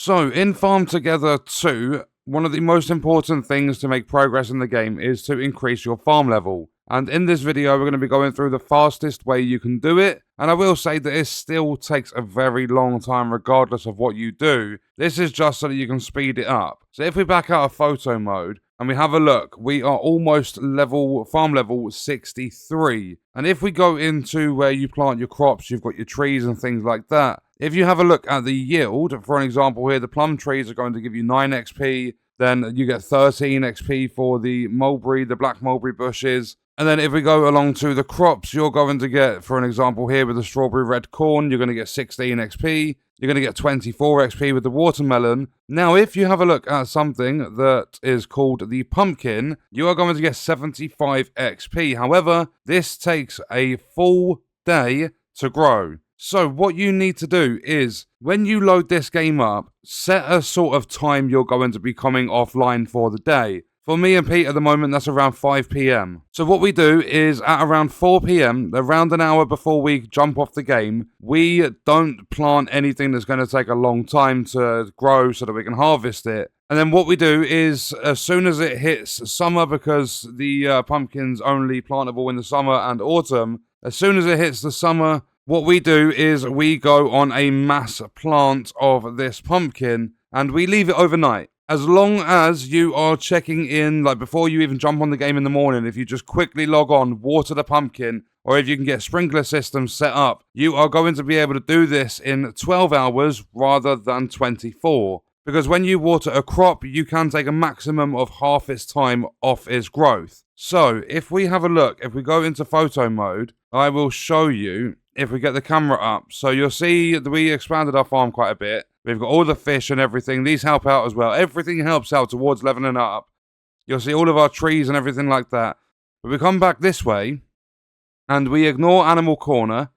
So, in Farm Together 2, one of the most important things to make progress in the game is to increase your farm level. And in this video, we're going to be going through the fastest way you can do it. And I will say that it still takes a very long time regardless of what you do. This is just so that you can speed it up. So if we back out of photo mode and we have a look, we are almost farm level 63. And if we go into where you plant your crops, you've got your trees and things like that. If you have a look at the yield, for an example here, the plum trees are going to give you 9 XP. Then you get 13 XP for the mulberry, the black mulberry bushes. And then if we go along to the crops, you're going to get, for an example here with the strawberry red corn, you're going to get 16 XP. You're going to get 24 XP with the watermelon. Now, if you have a look at something that is called the pumpkin, you are going to get 75 XP. However, this takes a full day to grow. So what you need to do is, when you load this game up, set a sort of time you're going to be coming offline for the day. For me and Pete at the moment, that's around 5 PM. So what we do is at around 4 PM, around an hour before we jump off the game, we don't plant anything that's going to take a long time to grow so that we can harvest it. And then what we do is, as soon as it hits summer, because the pumpkin's only plantable in the summer and autumn, as soon as it hits the summer, what we do is we go on a mass plant of this pumpkin and we leave it overnight. As long as you are checking in, like before you even jump on the game in the morning, if you just quickly log on, water the pumpkin, or if you can get sprinkler systems set up, you are going to be able to do this in 12 hours rather than 24. Because when you water a crop, you can take a maximum of half its time off its growth. So if we have a look, if we go into photo mode, I will show you if we get the camera up. So you'll see that we expanded our farm quite a bit. We've got all the fish and everything. These help out as well. Everything helps out towards leveling up. You'll see all of our trees and everything like that. But we come back this way, and we ignore Animal Corner,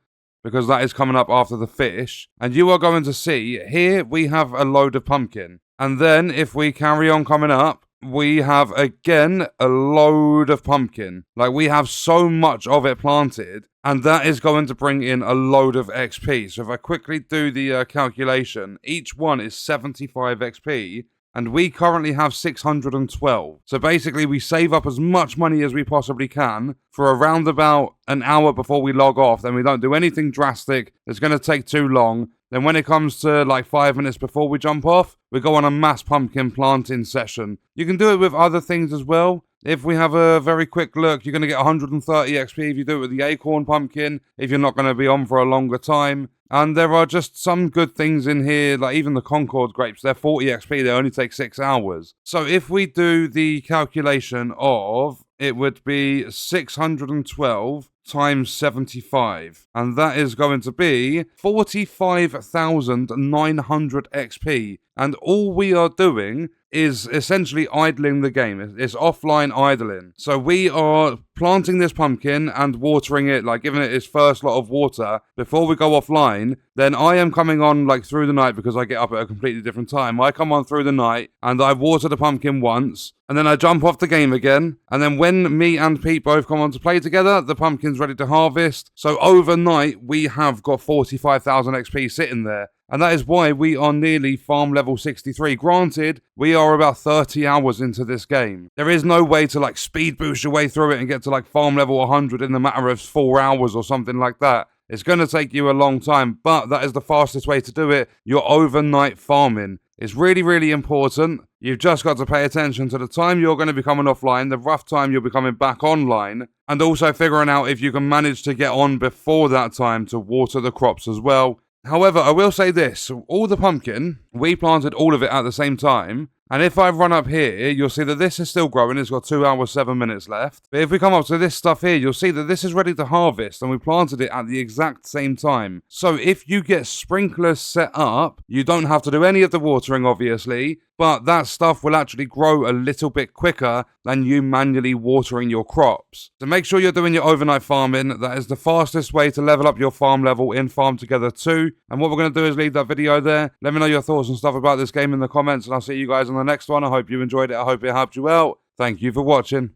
because that is coming up after the fish. And you are going to see, here we have a load of pumpkin. And then if we carry on coming up, we have again a load of pumpkin. Like, we have so much of it planted, and that is going to bring in a load of XP. So if I quickly do the calculation, each one is 75 XP, and we currently have 612. So basically, we save up as much money as we possibly can for around about an hour before we log off. Then we don't do anything drastic that's going to take too long. Then when it comes to like 5 minutes before we jump off, we go on a mass pumpkin planting session. You can do it with other things as well. If we have a very quick look, you're going to get 130 XP if you do it with the acorn pumpkin, if you're not going to be on for a longer time. And there are just some good things in here, like even the Concord grapes, they're 40 XP, they only take 6 hours. So if we do the calculation of, it would be 612 times 75, and that is going to be 45,900 XP. And all we are doing is essentially idling the game. It's offline idling. So we are planting this pumpkin and watering it, like giving it its first lot of water before we go offline. Then I am coming on like through the night because I get up at a completely different time. I come on through the night and I water the pumpkin once, and then I jump off the game again. And then when me and Pete both come on to play together, the pumpkin's ready to harvest. So overnight, we have got 45,000 XP sitting there. And that is why we are nearly farm level 63. Granted, we are about 30 hours into this game. There is no way to like speed boost your way through it and get to like farm level 100 in the matter of 4 hours or something like that. It's going to take you a long time, but that is the fastest way to do it. Your overnight farming is really, really important. You've just got to pay attention to the time you're going to be coming offline, the rough time you'll be coming back online, and also figuring out if you can manage to get on before that time to water the crops as well. However, I will say this, all the pumpkin, we planted all of it at the same time, and if I run up here, you'll see that this is still growing, it's got 2 hours, 7 minutes left. But if we come up to this stuff here, you'll see that this is ready to harvest, and we planted it at the exact same time. So if you get sprinklers set up, you don't have to do any of the watering, obviously, but that stuff will actually grow a little bit quicker than you manually watering your crops. So make sure you're doing your overnight farming. That is the fastest way to level up your farm level in Farm Together 2. And what we're going to do is leave that video there. Let me know your thoughts and stuff about this game in the comments, and I'll see you guys on the next one. I hope you enjoyed it. I hope it helped you out. Thank you for watching.